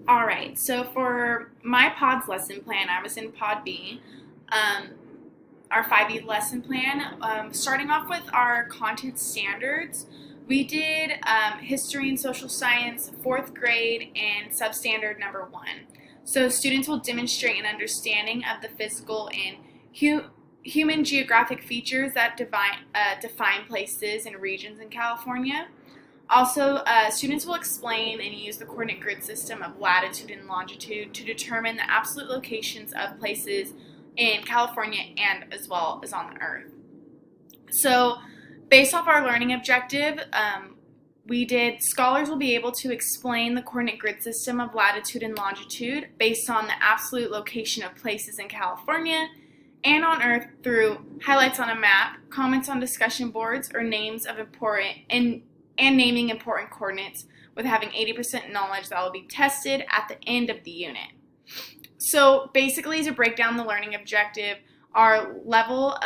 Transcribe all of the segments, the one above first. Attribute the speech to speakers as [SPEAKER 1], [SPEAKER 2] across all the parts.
[SPEAKER 1] All right, so for my PODS lesson plan, I was in Pod B, um, our 5E lesson plan. Starting off with our content standards, we did history and social science, fourth grade, and substandard number 1. So students will demonstrate an understanding of the physical and human geographic features that define places and regions in California. Also, students will explain and use the coordinate grid system of latitude and longitude to determine the absolute locations of places in California and as well as on the Earth. So, based off our learning objective, scholars will be able to explain the coordinate grid system of latitude and longitude based on the absolute location of places in California and on Earth through highlights on a map, comments on discussion boards, or names of important and naming important coordinates, with having 80% knowledge that will be tested at the end of the unit. So basically, to break down the learning objective, our level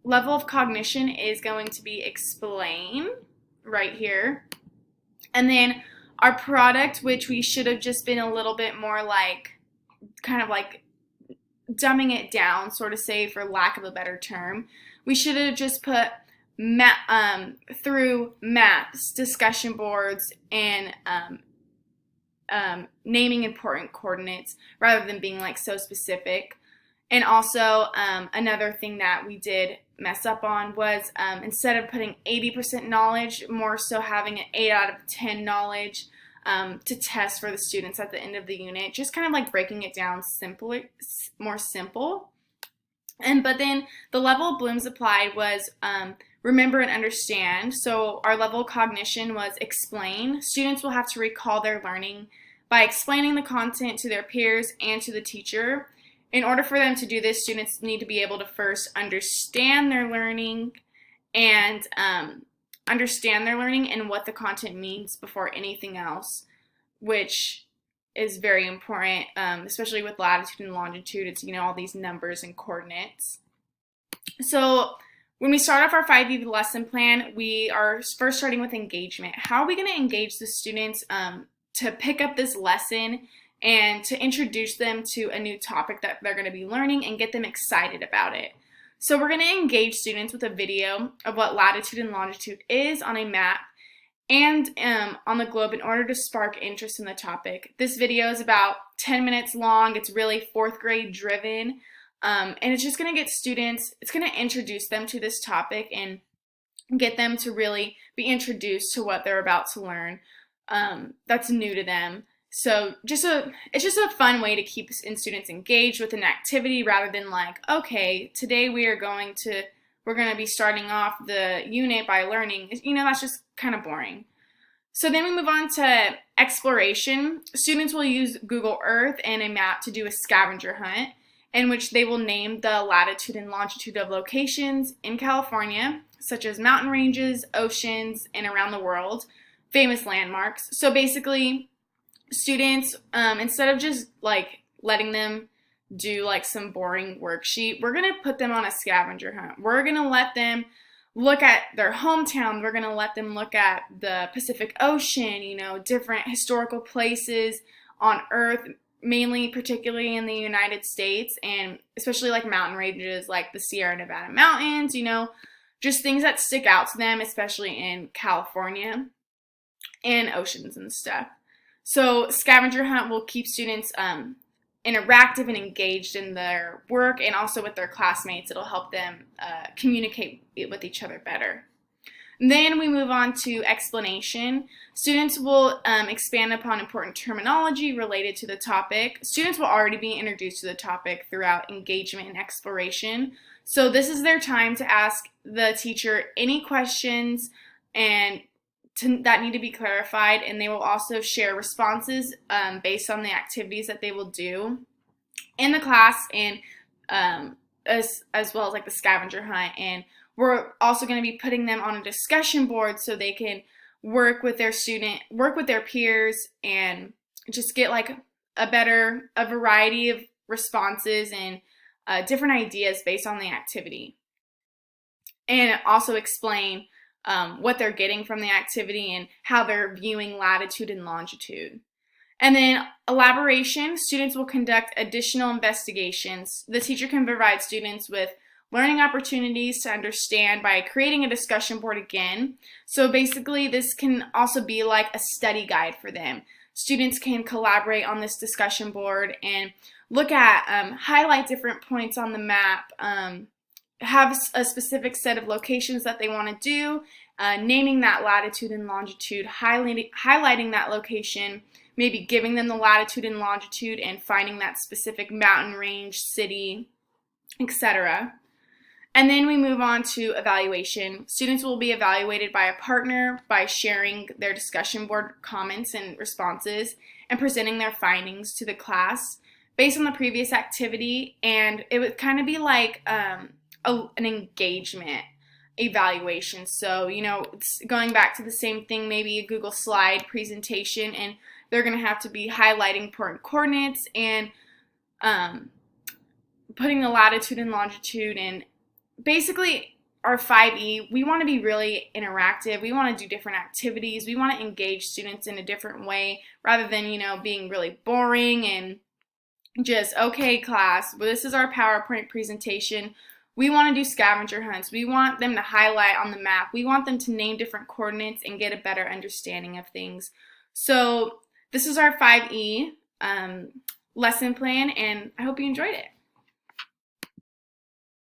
[SPEAKER 1] of cognition is going to be explain right here. And then our product, which we should have just been a little bit more like, kind of like dumbing it down, sort of say, for lack of a better term, we should have just put through maps, discussion boards, and naming important coordinates rather than being like so specific. And also another thing that we did mess up on was instead of putting 80% knowledge, more so having an 8 out of 10 knowledge to test for the students at the end of the unit, just kind of like breaking it down more simple. But then the level of Bloom's applied was remember and understand. So our level of cognition was explain. Students will have to recall their learning by explaining the content to their peers and to the teacher. In order for them to do this, students need to be able to first understand their learning and what the content means before anything else, which is very important, especially with latitude and longitude. It's, all these numbers and coordinates. So when we start off our 5E lesson plan, we are first starting with engagement. How are we going to engage the students to pick up this lesson and to introduce them to a new topic that they're going to be learning and get them excited about it? So we're going to engage students with a video of what latitude and longitude is on a map and on the globe in order to spark interest in the topic. This video is about 10 minutes long. It's really fourth grade driven. And it's just going to get students, it's going to introduce them to this topic and get them to really be introduced to what they're about to learn that's new to them. So it's just a fun way to keep students engaged with an activity rather than like, okay, today we're going to be starting off the unit by learning. That's just kind of boring. So then we move on to exploration. Students will use Google Earth and a map to do a scavenger hunt, in which they will name the latitude and longitude of locations in California, such as mountain ranges, oceans, and around the world, famous landmarks. So basically, students, instead of just like letting them do like some boring worksheet, we're going to put them on a scavenger hunt. We're going to let them look at their hometown. We're going to let them look at the Pacific Ocean, different historical places on Earth, mainly particularly in the United States, and especially like mountain ranges like the Sierra Nevada mountains, just things that stick out to them, especially in California, and oceans and stuff. So scavenger hunt will keep students interactive and engaged in their work, and also with their classmates. It'll help them communicate with each other better. Then we move on to explanation. Students will expand upon important terminology related to the topic. Students will already be introduced to the topic throughout engagement and exploration. So this is their time to ask the teacher any questions that need to be clarified, and they will also share responses based on the activities that they will do in the class, and as well as like the scavenger hunt. And we're also going to be putting them on a discussion board so they can work with their peers, and just get like a variety of responses and different ideas based on the activity. And also explain what they're getting from the activity and how they're viewing latitude and longitude. And then elaboration, students will conduct additional investigations. The teacher can provide students with learning opportunities to understand by creating a discussion board again. So basically this can also be like a study guide for them. Students can collaborate on this discussion board and look at, highlight different points on the map, have a specific set of locations that they want to do, naming that latitude and longitude, highlighting that location, maybe giving them the latitude and longitude and finding that specific mountain range, city, etc. And then we move on to evaluation. Students will be evaluated by a partner by sharing their discussion board comments and responses and presenting their findings to the class based on the previous activity. And it would kind of be like an engagement evaluation. So, it's going back to the same thing, maybe a Google slide presentation, and they're going to have to be highlighting important coordinates and putting the latitude and longitude. And basically, our 5E, we want to be really interactive. We want to do different activities. We want to engage students in a different way rather than, being really boring and just, okay, class, well, this is our PowerPoint presentation. We want to do scavenger hunts. We want them to highlight on the map. We want them to name different coordinates and get a better understanding of things. So this is our 5E lesson plan, and I hope you enjoyed it.